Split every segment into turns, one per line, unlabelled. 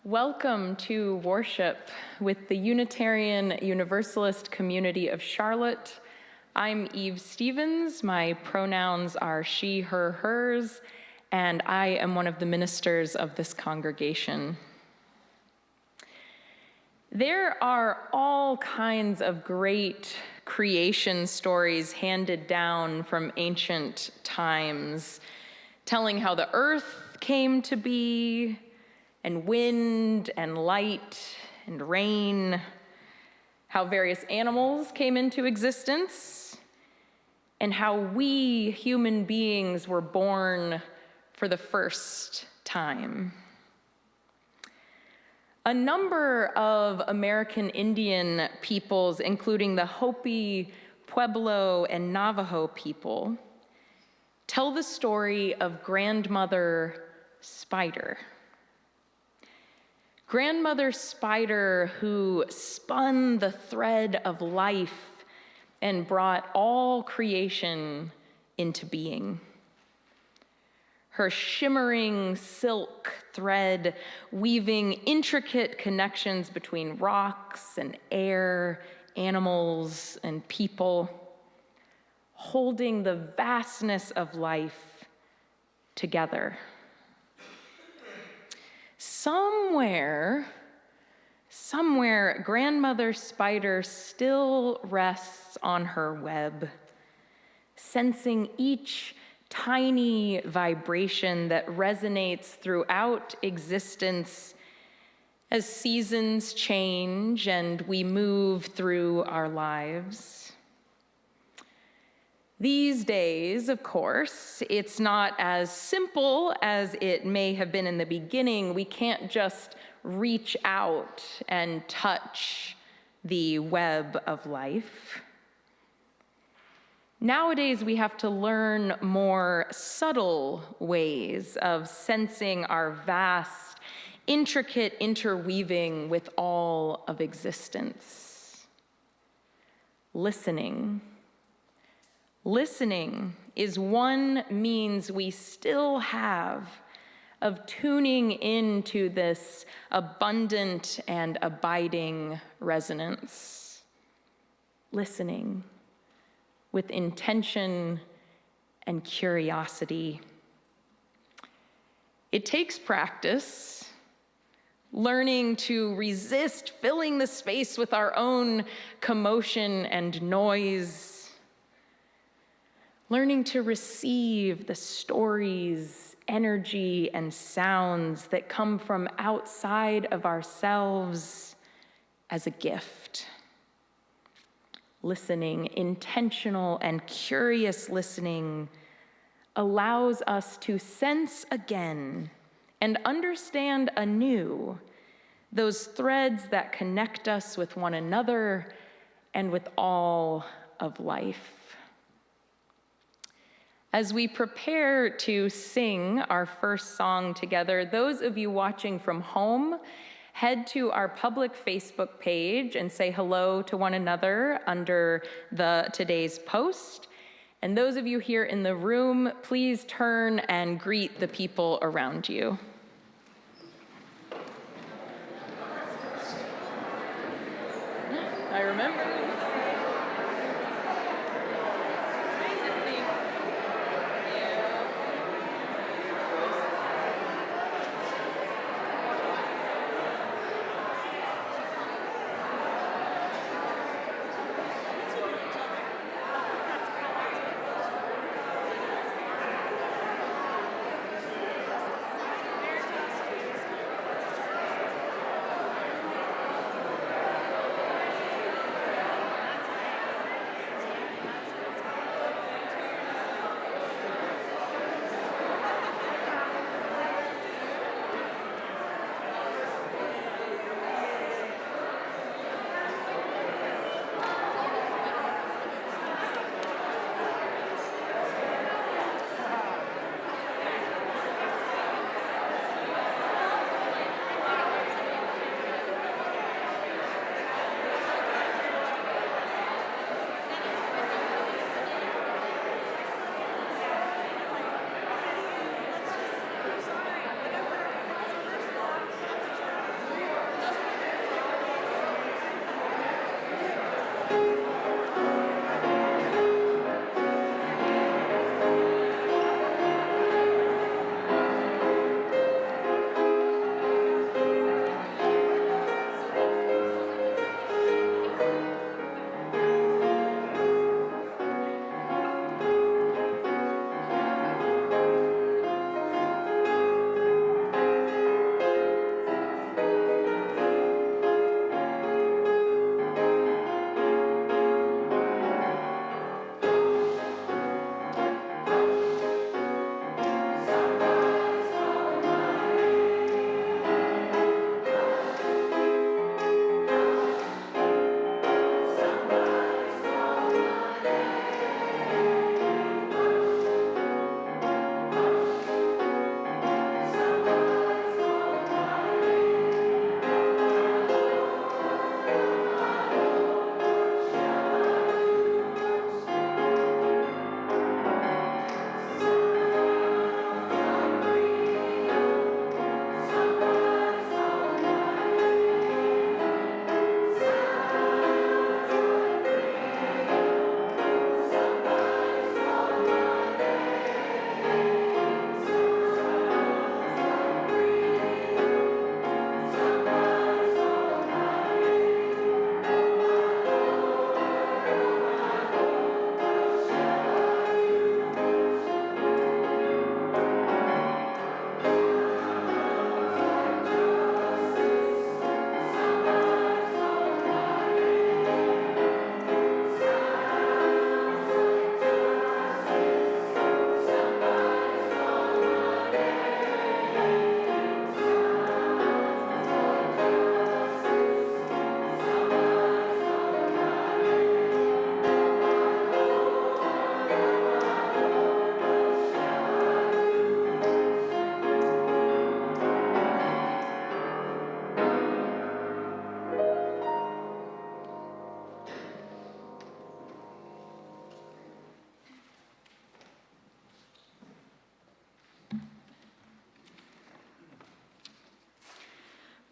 Welcome to worship with the Unitarian Universalist Community of Charlotte. I'm Eve Stevens. My pronouns are she, her, hers, and I am one of the ministers of this congregation. There are all kinds of great creation stories handed down from ancient times, telling how the earth came to be, and wind and light and rain, how various animals came into existence, and how we human beings were born for the first time. A number of American Indian peoples, including the Hopi, Pueblo, and Navajo people, tell the story of Grandmother Spider. Grandmother Spider, who spun the thread of life and brought all creation into being. Her shimmering silk thread weaving intricate connections between rocks and air, animals and people, holding the vastness of life together. Somewhere, Grandmother Spider still rests on her web, sensing each tiny vibration that resonates throughout existence as seasons change and we move through our lives. These days, of course, it's not as simple as it may have been in the beginning. We can't just reach out and touch the web of life. Nowadays, we have to learn more subtle ways of sensing our vast, intricate interweaving with all of existence. Listening. Listening is one means we still have of tuning into this abundant and abiding resonance. Listening with intention and curiosity. It takes practice, learning to resist filling the space with our own commotion and noise, learning to receive the stories, energy, and sounds that come from outside of ourselves as a gift. Listening, intentional and curious listening, allows us to sense again and understand anew those threads that connect us with one another and with all of life. As we prepare to sing our first song together, those of you watching from home, head to our public Facebook page and say hello to one another under today's post. And those of you here in the room, please turn and greet the people around you. I remember.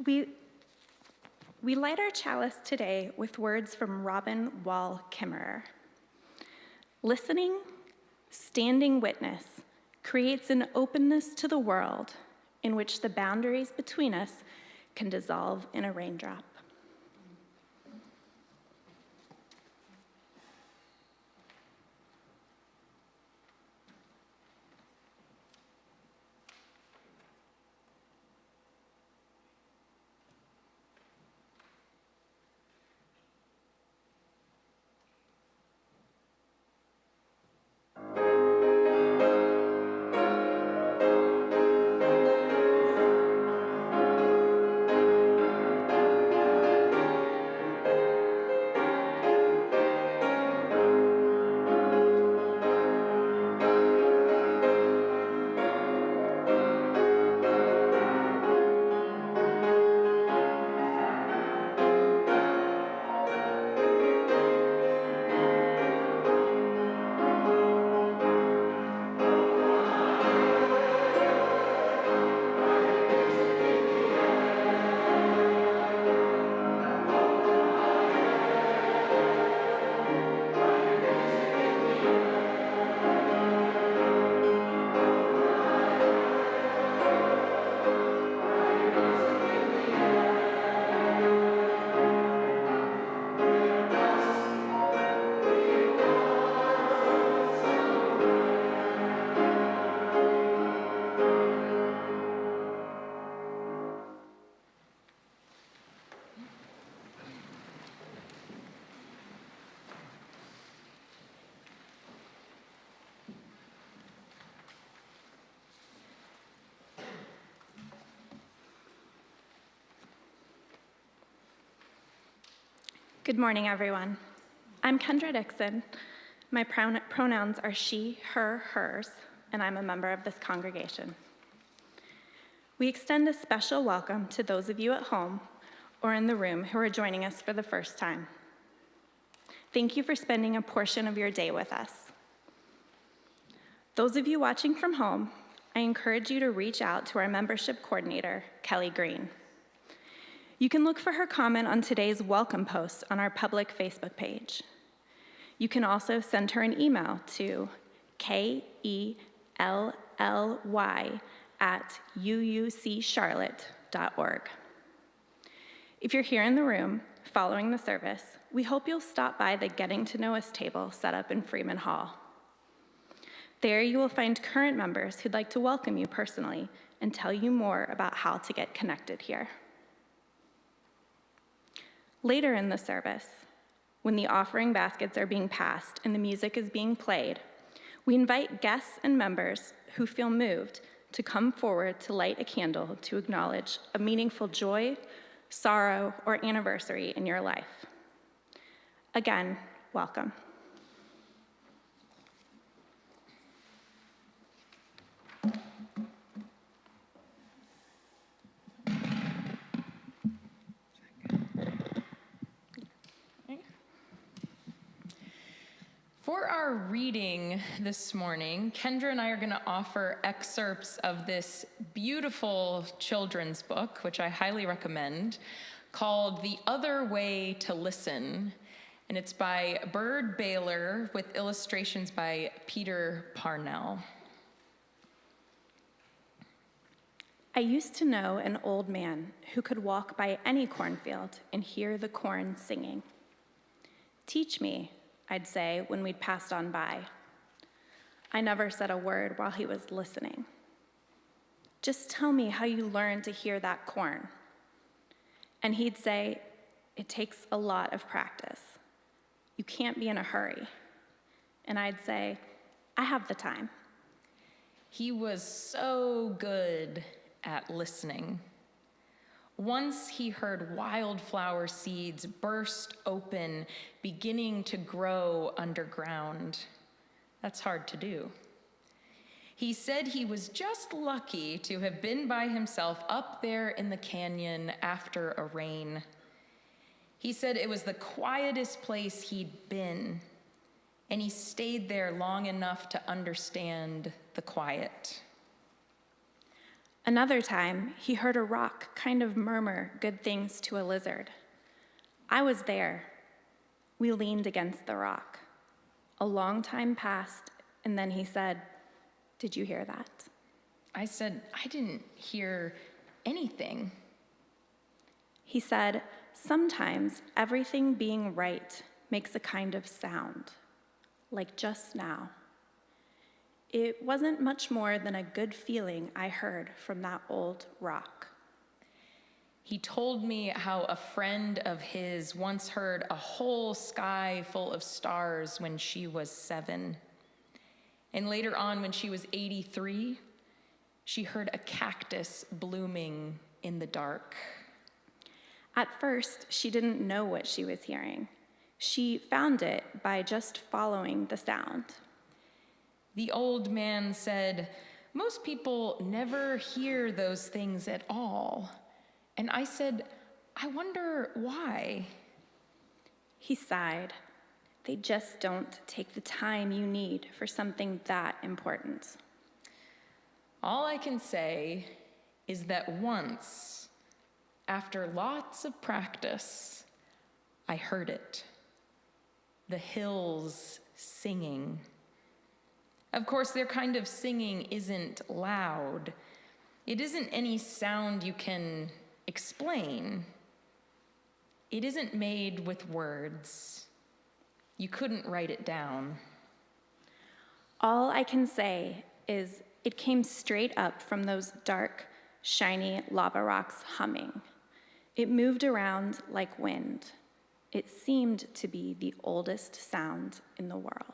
We light our chalice today with words from Robin Wall Kimmerer. Listening, standing witness, creates an openness to the world in which the boundaries between us can dissolve in a raindrop. Good morning, everyone. I'm Kendra Dixon. My pronouns are she, her, hers, and I'm a member of this congregation. We extend a special welcome to those of you at home or in the room who are joining us for the first time. Thank you for spending a portion of your day with us. Those of you watching from home, I encourage you to reach out to our membership coordinator, Kelly Green. You can look for her comment on today's welcome post on our public Facebook page. You can also send her an email to kelly@uuccharlotte.org. If you're here in the room following the service, we hope you'll stop by the Getting to Know Us table set up in Freeman Hall. There you will find current members who'd like to welcome you personally and tell you more about how to get connected here. Later in the service, when the offering baskets are being passed and the music is being played, we invite guests and members who feel moved to come forward to light a candle to acknowledge a meaningful joy, sorrow, or anniversary in your life. Again, welcome.
For our reading this morning, Kendra and I are going to offer excerpts of this beautiful children's book, which I highly recommend, called The Other Way to Listen. And it's by Bird Baylor with illustrations by Peter Parnell.
I used to know an old man who could walk by any cornfield and hear the corn singing. "Teach me," I'd say when we'd passed on by. I never said a word while he was listening. "Just tell me how you learned to hear that corn." And he'd say, "It takes a lot of practice. You can't be in a hurry." And I'd say, "I have the time."
He was so good at listening. Once he heard wildflower seeds burst open, beginning to grow underground. That's hard to do. He said he was just lucky to have been by himself up there in the canyon after a rain. He said it was the quietest place he'd been, and he stayed there long enough to understand the quiet.
Another time, he heard a rock kind of murmur good things to a lizard. I was there. We leaned against the rock. A long time passed, and then he said, "Did you hear that?"
I said, "I didn't hear anything."
He said, "Sometimes everything being right makes a kind of sound, like just now." It wasn't much more than a good feeling I heard from that old rock.
He told me how a friend of his once heard a whole sky full of stars when she was 7. And later on, when she was 83, she heard a cactus blooming in the dark.
At first, she didn't know what she was hearing. She found it by just following the sound.
The old man said, "Most people never hear those things at all." And I said, "I wonder why."
He sighed. They just don't take the time you need for something that important.
All I can say is that once, after lots of practice, I heard it. The hills singing. Of course, their kind of singing isn't loud. It isn't any sound you can explain. It isn't made with words. You couldn't write it down.
All I can say is it came straight up from those dark, shiny lava rocks humming. It moved around like wind. It seemed to be the oldest sound in the world.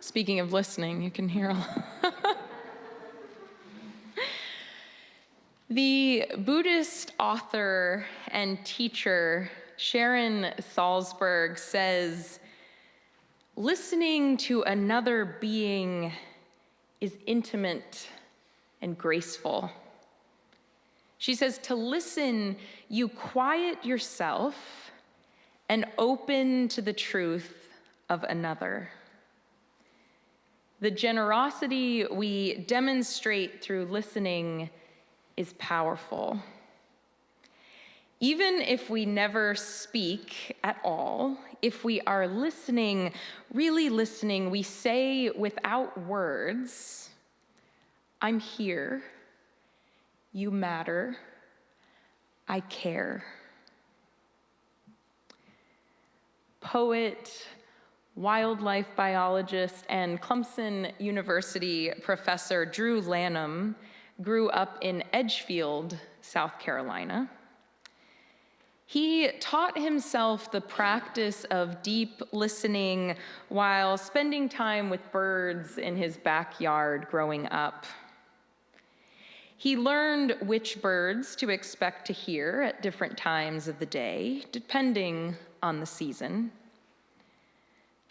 Speaking of listening, you can hear The Buddhist author and teacher Sharon Salzberg says, "Listening to another being is intimate and graceful." She says, to listen, you quiet yourself and open to the truth of another. The generosity we demonstrate through listening is powerful. Even if we never speak at all, if we are listening, really listening, we say without words, "I'm here, you matter, I care." Poet, wildlife biologist, and Clemson University professor Drew Lanham grew up in Edgefield, South Carolina. He taught himself the practice of deep listening while spending time with birds in his backyard growing up. He learned which birds to expect to hear at different times of the day, depending on the season.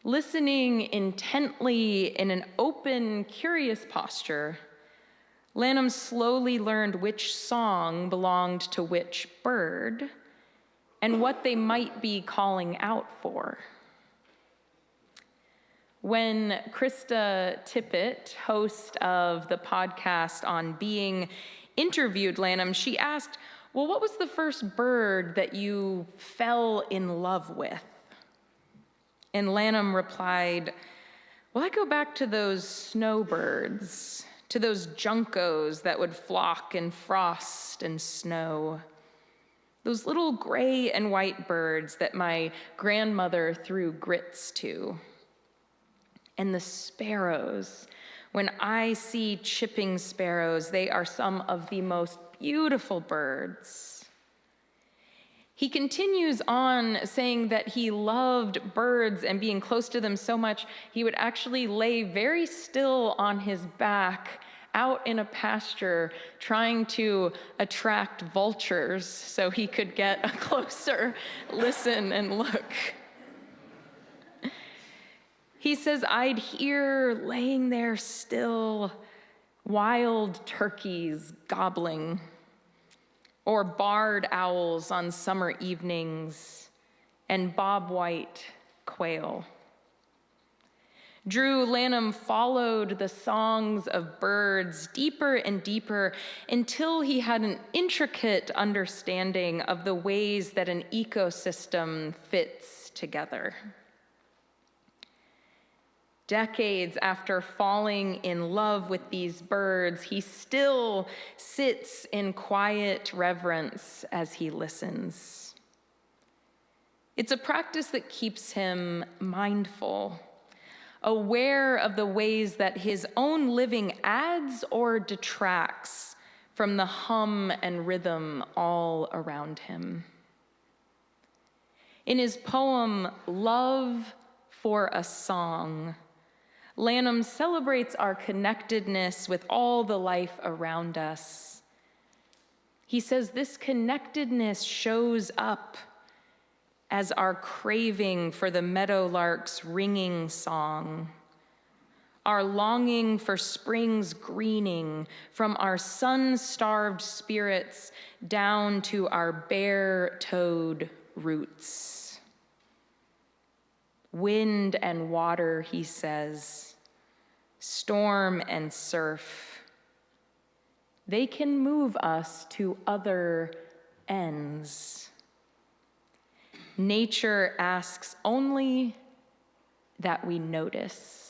Listening intently in an open, curious posture, Lanham slowly learned which song belonged to which bird and what they might be calling out for. When Krista Tippett, host of the podcast On Being, interviewed Lanham, she asked, well, what was the first bird that you fell in love with? And Lanham replied, well, I go back to those snowbirds, to those juncos that would flock in frost and snow. Those little gray and white birds that my grandmother threw grits to. And the sparrows. When I see chipping sparrows, they are some of the most beautiful birds. He continues on saying that he loved birds and being close to them so much, he would actually lay very still on his back out in a pasture trying to attract vultures so he could get a closer listen and look. He says, I'd hear laying there still wild turkeys gobbling or barred owls on summer evenings and bobwhite quail. Drew Lanham followed the songs of birds deeper and deeper until he had an intricate understanding of the ways that an ecosystem fits together. Decades after falling in love with these birds, he still sits in quiet reverence as he listens. It's a practice that keeps him mindful, aware of the ways that his own living adds or detracts from the hum and rhythm all around him. In his poem, Love for a Song, Lanham celebrates our connectedness with all the life around us. He says this connectedness shows up as our craving for the meadowlark's ringing song, our longing for spring's greening, from our sun-starved spirits down to our bare-toed roots. Wind and water, he says, storm and surf, they can move us to other ends. Nature asks only that we notice.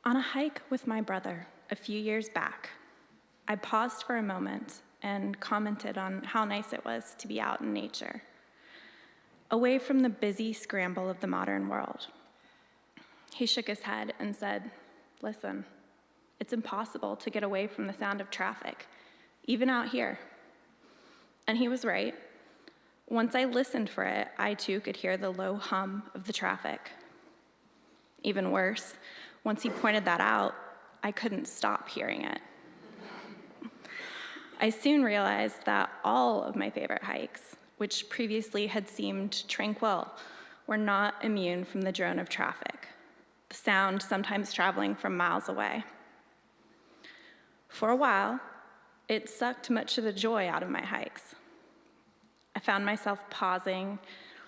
On a hike with my brother a few years back, I paused for a moment and commented on how nice it was to be out in nature, away from the busy scramble of the modern world. He shook his head and said, "Listen, it's impossible to get away from the sound of traffic, even out here." And he was right. Once I listened for it, I too could hear the low hum of the traffic. Even worse, once he pointed that out, I couldn't stop hearing it. I soon realized that all of my favorite hikes, which previously had seemed tranquil, were not immune from the drone of traffic, the sound sometimes traveling from miles away. For a while, it sucked much of the joy out of my hikes. I found myself pausing,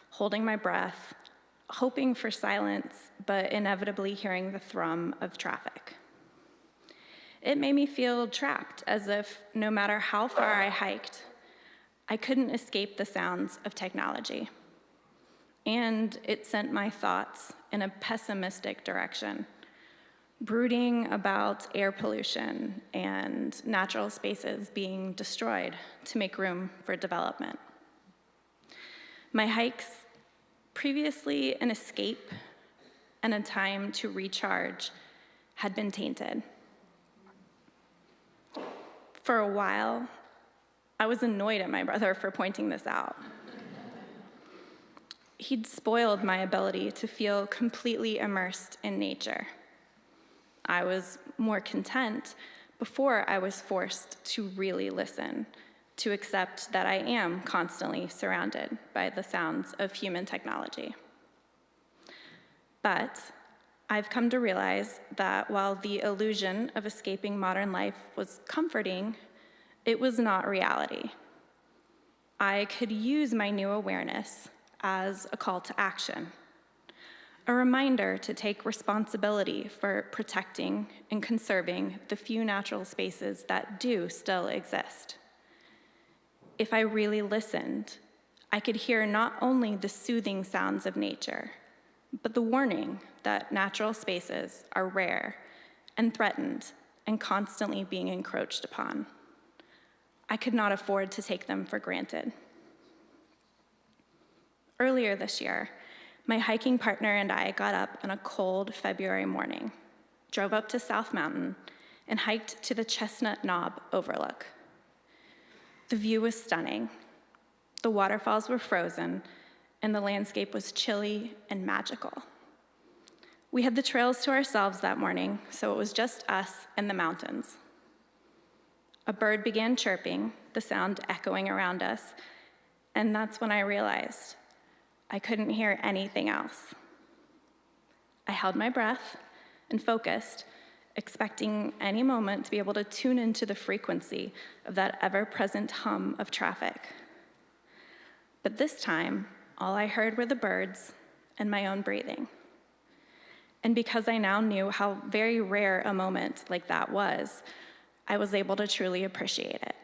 holding my breath, hoping for silence, but inevitably hearing the thrum of traffic. It made me feel trapped, as if no matter how far I hiked, I couldn't escape the sounds of technology. And it sent my thoughts in a pessimistic direction, brooding about air pollution and natural spaces being destroyed to make room for development. My hikes, previously an escape and a time to recharge, had been tainted. For a while, I was annoyed at my brother for pointing this out. He'd spoiled my ability to feel completely immersed in nature. I was more content before I was forced to really listen, to accept that I am constantly surrounded by the sounds of human technology. But I've come to realize that while the illusion of escaping modern life was comforting, it was not reality. I could use my new awareness as a call to action, a reminder to take responsibility for protecting and conserving the few natural spaces that do still exist. If I really listened, I could hear not only the soothing sounds of nature, but the warning that natural spaces are rare and threatened and constantly being encroached upon. I could not afford to take them for granted. Earlier this year, my hiking partner and I got up on a cold February morning, drove up to South Mountain, and hiked to the Chestnut Knob overlook. The view was stunning. The waterfalls were frozen, and the landscape was chilly and magical. We had the trails to ourselves that morning, so it was just us and the mountains. A bird began chirping, the sound echoing around us, and that's when I realized I couldn't hear anything else. I held my breath and focused, expecting any moment to be able to tune into the frequency of that ever-present hum of traffic. But this time, all I heard were the birds and my own breathing. And because I now knew how very rare a moment like that was, I was able to truly appreciate it.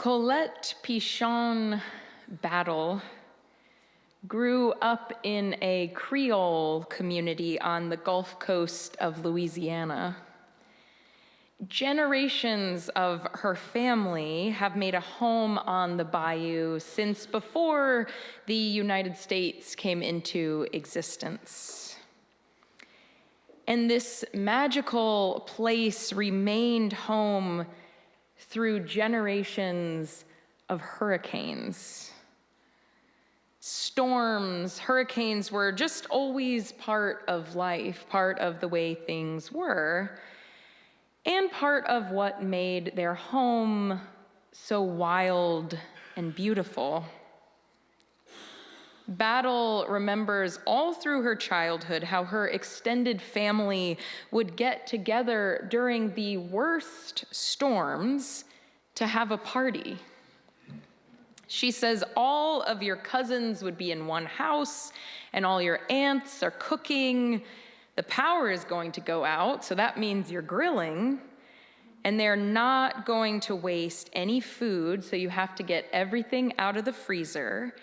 Colette Pichon Battle grew up in a Creole community on the Gulf Coast of Louisiana. Generations of her family have made a home on the bayou since before the United States came into existence. And this magical place remained home through generations of hurricanes. Storms, hurricanes were just always part of life, part of the way things were, and part of what made their home so wild and beautiful. Battle remembers all through her childhood how her extended family would get together during the worst storms to have a party. She says all of your cousins would be in one house and all your aunts are cooking. The power is going to go out, so that means you're grilling, and they're not going to waste any food, so you have to get everything out of the freezer,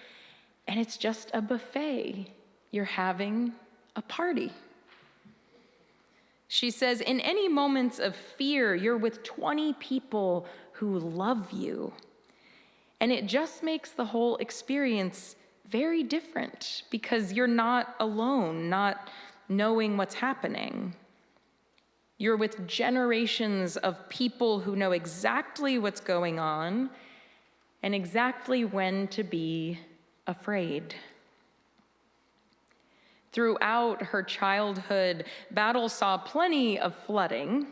and it's just a buffet. You're having a party. She says, in any moments of fear, you're with 20 people who love you, and it just makes the whole experience very different because you're not alone, not knowing what's happening. You're with generations of people who know exactly what's going on and exactly when to be afraid. Throughout her childhood, Battle saw plenty of flooding.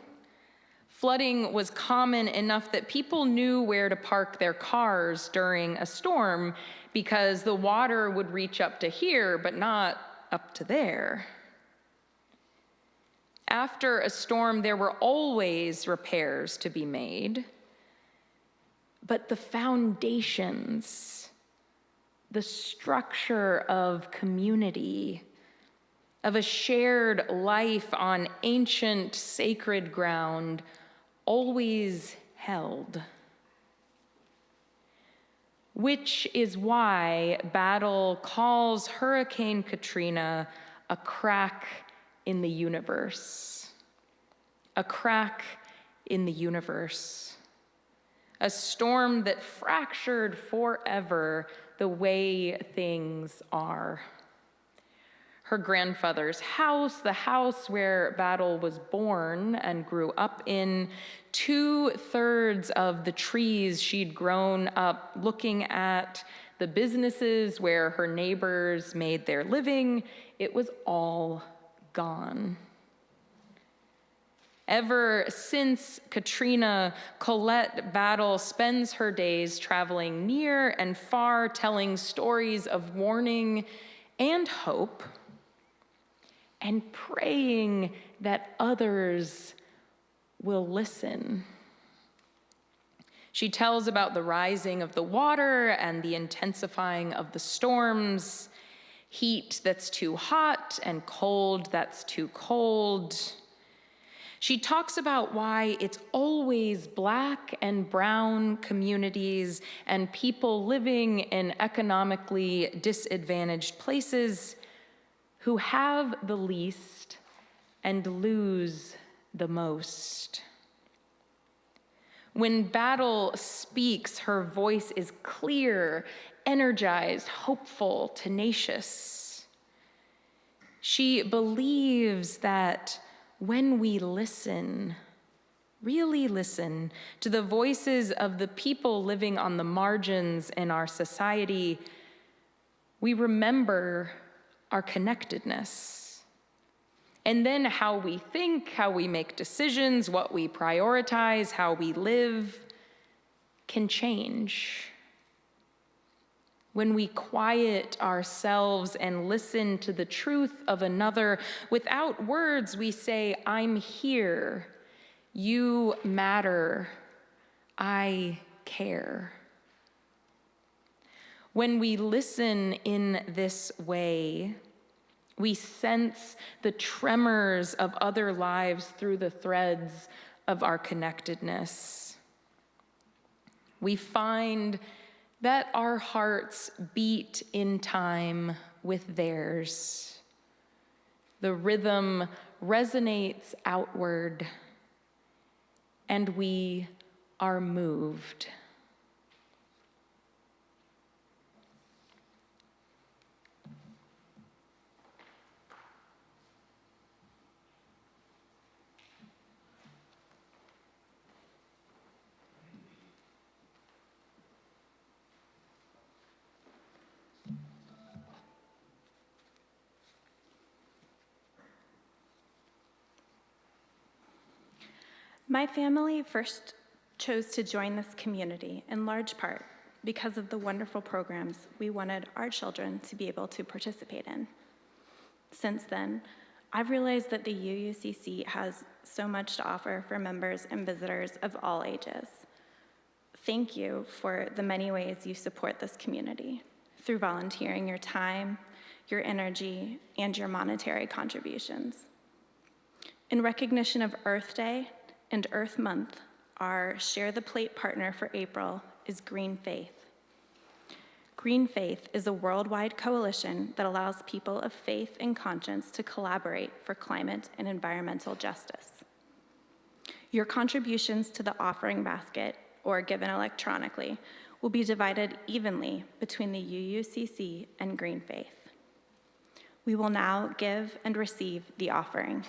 Flooding was common enough that people knew where to park their cars during a storm because the water would reach up to here, but not up to there. After a storm, there were always repairs to be made, but the foundations, the structure of community, of a shared life on ancient sacred ground, always held. Which is why Battle calls Hurricane Katrina a crack in the universe. A crack in the universe. A storm that fractured forever the way things are. Her grandfather's house, the house where Battle was born and grew up in, 2/3 of the trees she'd grown up looking at, the businesses where her neighbors made their living, it was all gone. Ever since Katrina, Colette Battle spends her days traveling near and far, telling stories of warning and hope, and praying that others will listen. She tells about the rising of the water and the intensifying of the storms, heat that's too hot and cold that's too cold. She talks about why it's always Black and brown communities and people living in economically disadvantaged places who have the least and lose the most. When Battle speaks, her voice is clear, energized, hopeful, tenacious. She believes that when we listen, really listen to the voices of the people living on the margins in our society, we remember our connectedness. And then how we think, how we make decisions, what we prioritize, how we live can change. When we quiet ourselves and listen to the truth of another, without words, we say, I'm here, you matter, I care. When we listen in this way, we sense the tremors of other lives through the threads of our connectedness. we find that our hearts beat in time with theirs. The rhythm resonates outward, and we are moved.
My family first chose to join this community in large part because of the wonderful programs we wanted our children to be able to participate in. Since then, I've realized that the UUCC has so much to offer for members and visitors of all ages. Thank you for the many ways you support this community through volunteering your time, your energy, and your monetary contributions. In recognition of Earth Day and Earth Month, our Share the Plate partner for April is Green Faith. Green Faith is a worldwide coalition that allows people of faith and conscience to collaborate for climate and environmental justice. Your contributions to the offering basket, or given electronically, will be divided evenly between the UUCC and Green Faith. We will now give and receive the offering.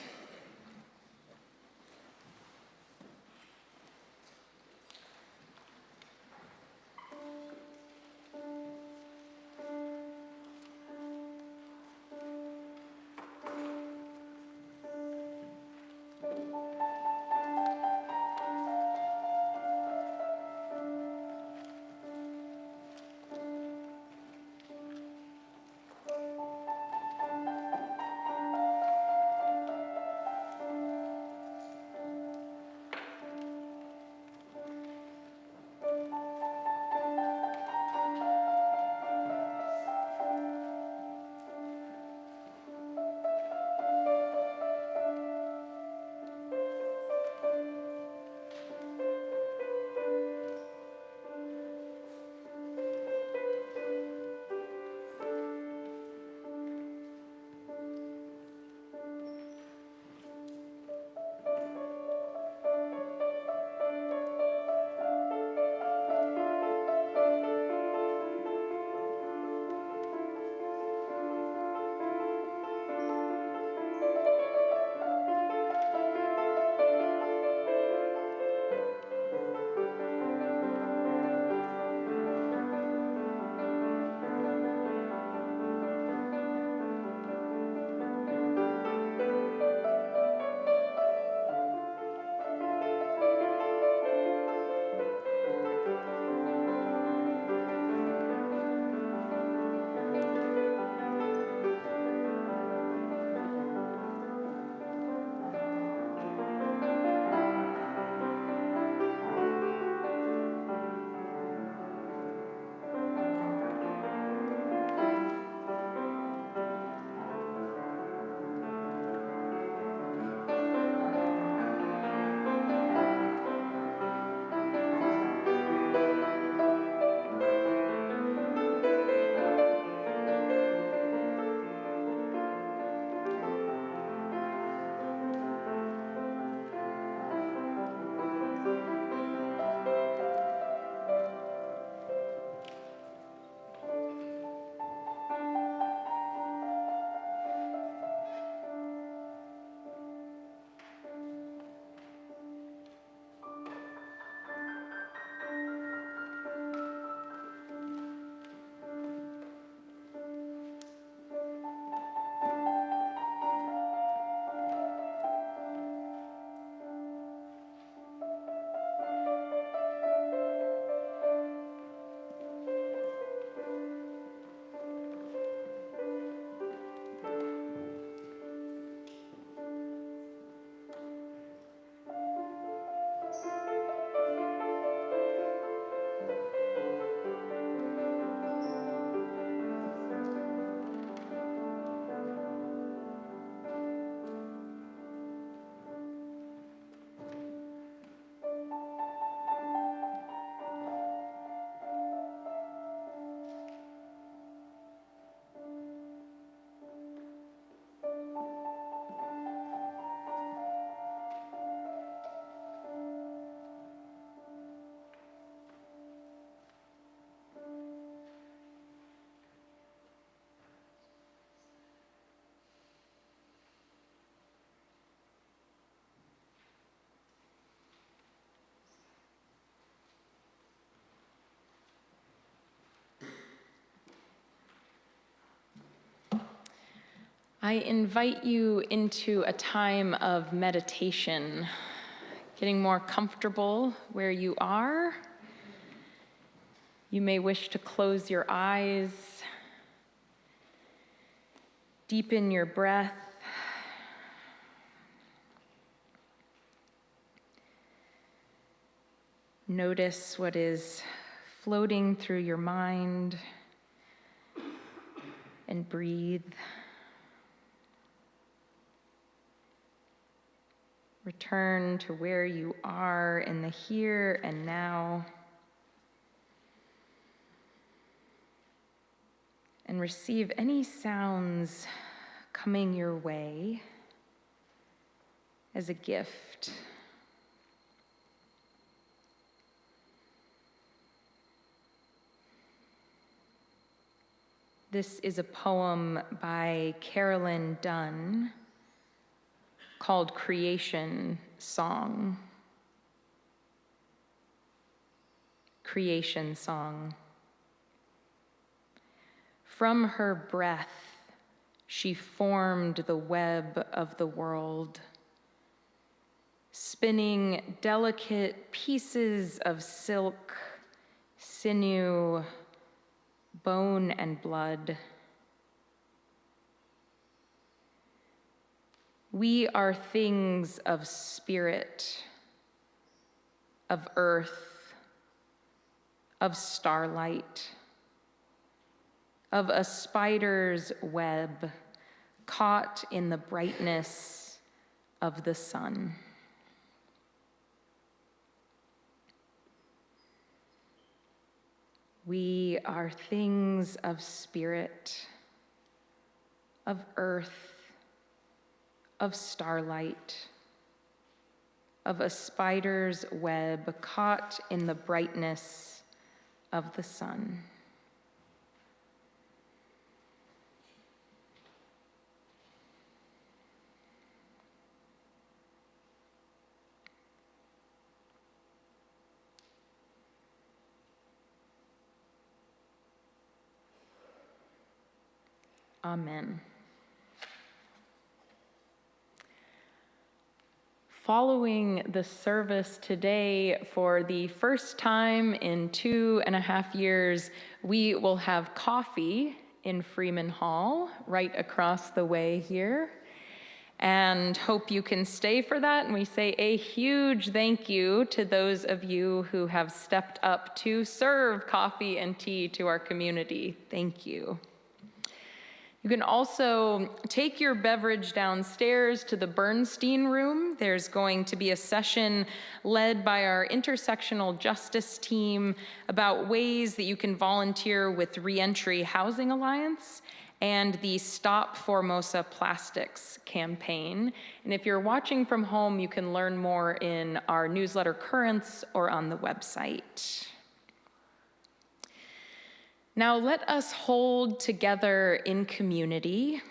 I invite you into a time of meditation, getting more comfortable where you are. You may wish to close your eyes, deepen your breath. Notice what is floating through your mind and breathe. Return to where you are in the here and now. And receive any sounds coming your way as a gift. This is a poem by Carolyn Dunn called Creation Song. Creation Song. From her breath, she formed the web of the world, spinning delicate pieces of silk, sinew, bone and blood. We are things of spirit, of earth, of starlight, of a spider's web caught in the brightness of the sun. We are things of spirit, of earth, of starlight, of a spider's web caught in the brightness of the sun. Amen. Following the service today, for the first time in 2.5 years, we will have coffee in Freeman Hall, right across the way here. And hope you can stay for that. And we say a huge thank you to those of you who have stepped up to serve coffee and tea to our community. Thank you. You can also take your beverage downstairs to the Bernstein room. There's going to be a session led by our intersectional justice team about ways that you can volunteer with Reentry Housing Alliance and the Stop Formosa Plastics campaign. And if you're watching from home, you can learn more in our newsletter Currents or on the website. Now let us hold together in community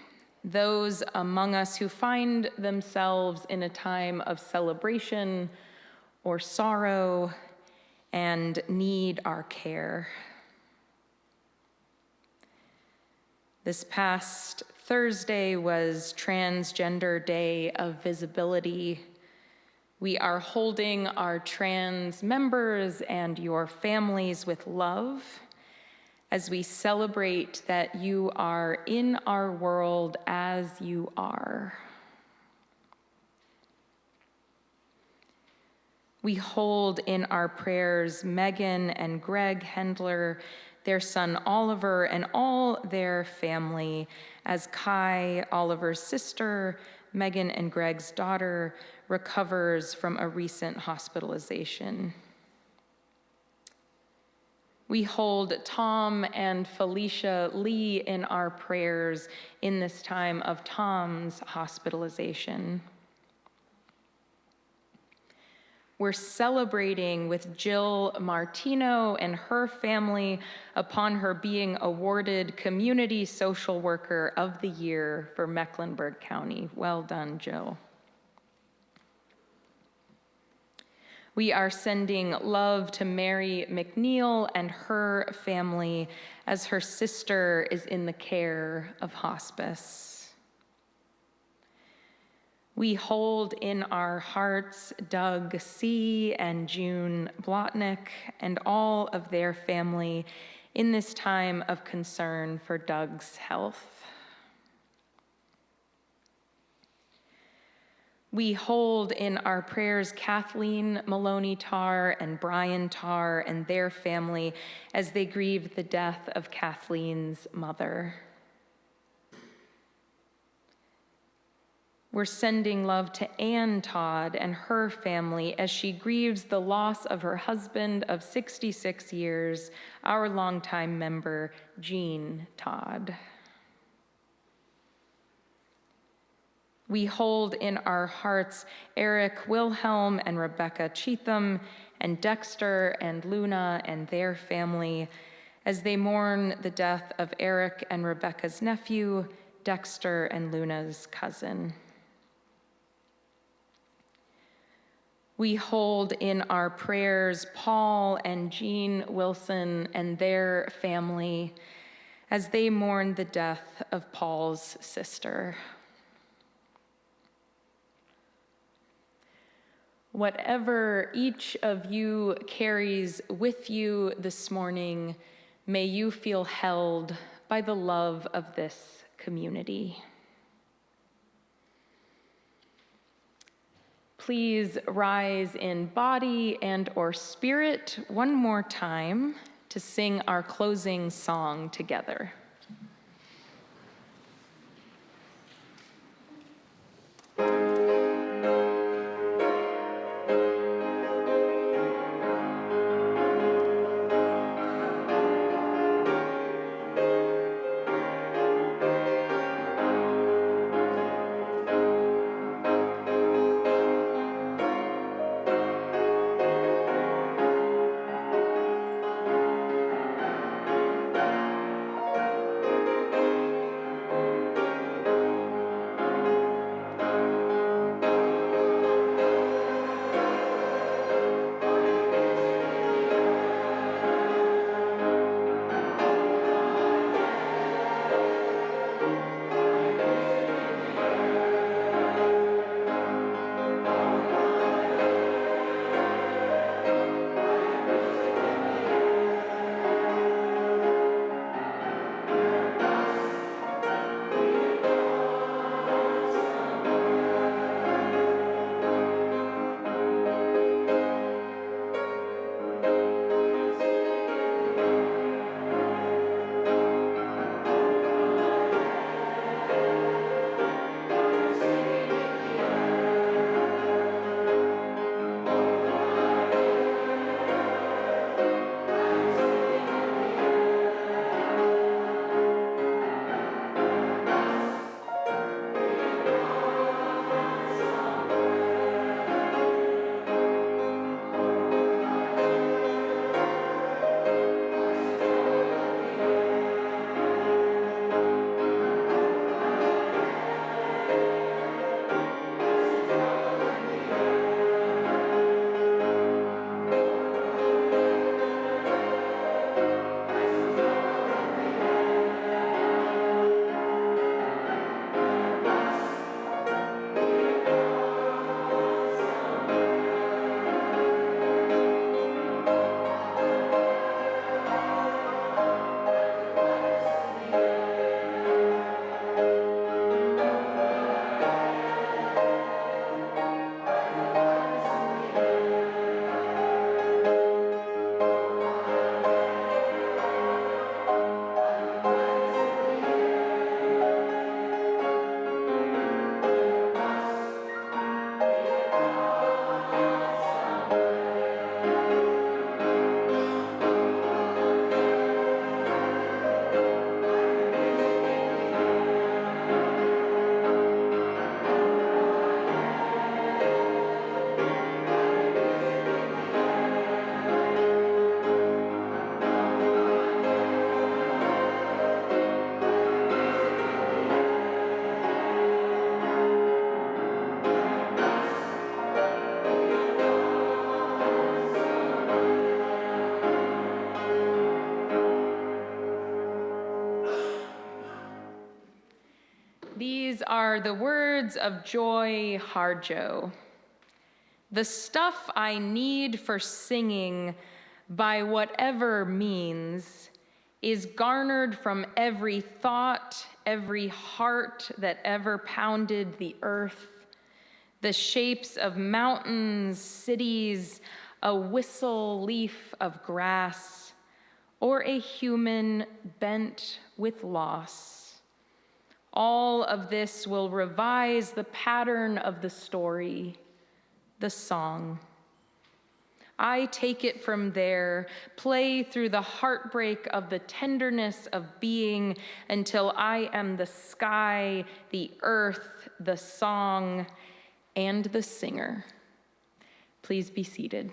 those among us who find themselves in a time of celebration or sorrow and need our care. This past Thursday was Transgender Day of Visibility. We are holding our trans members and your families with love as we celebrate that you are in our world as you are. We hold in our prayers Megan and Greg Hendler, their son Oliver, and all their family, as Kai, Oliver's sister, Megan and Greg's daughter, recovers from a recent hospitalization. We hold Tom and Felicia Lee in our prayers in this time of Tom's hospitalization. We're celebrating with Jill Martino and her family upon her being awarded Community Social Worker of the Year for Mecklenburg County. Well done, Jill. We are sending love to Mary McNeil and her family as her sister is in the care of hospice. We hold in our hearts Doug C. and June Blotnick and all of their family in this time of concern for Doug's health. We hold in our prayers Kathleen Maloney Tarr and Brian Tarr and their family as they grieve the death of Kathleen's mother. We're sending love to Ann Todd and her family as she grieves the loss of her husband of 66 years, our longtime member, Gene Todd. We hold in our hearts Eric Wilhelm and Rebecca Cheatham and Dexter and Luna and their family as they mourn the death of Eric and Rebecca's nephew, Dexter and Luna's cousin. We hold in our prayers Paul and Jean Wilson and their family as they mourn the death of Paul's sister. Whatever each of you carries with you this morning, may you feel held by the love of this community. Please rise in body and or spirit one more time to sing our closing song together. are the words of Joy Harjo. The stuff I need for singing, by whatever means, is garnered from every thought, every heart that ever pounded the earth, the shapes of mountains, cities, a whistle leaf of grass, or a human bent with loss. All of this will revise the pattern of the story, the song. I take it from there, play through the heartbreak of the tenderness of being until I am the sky, the earth, the song, and the singer. Please be seated.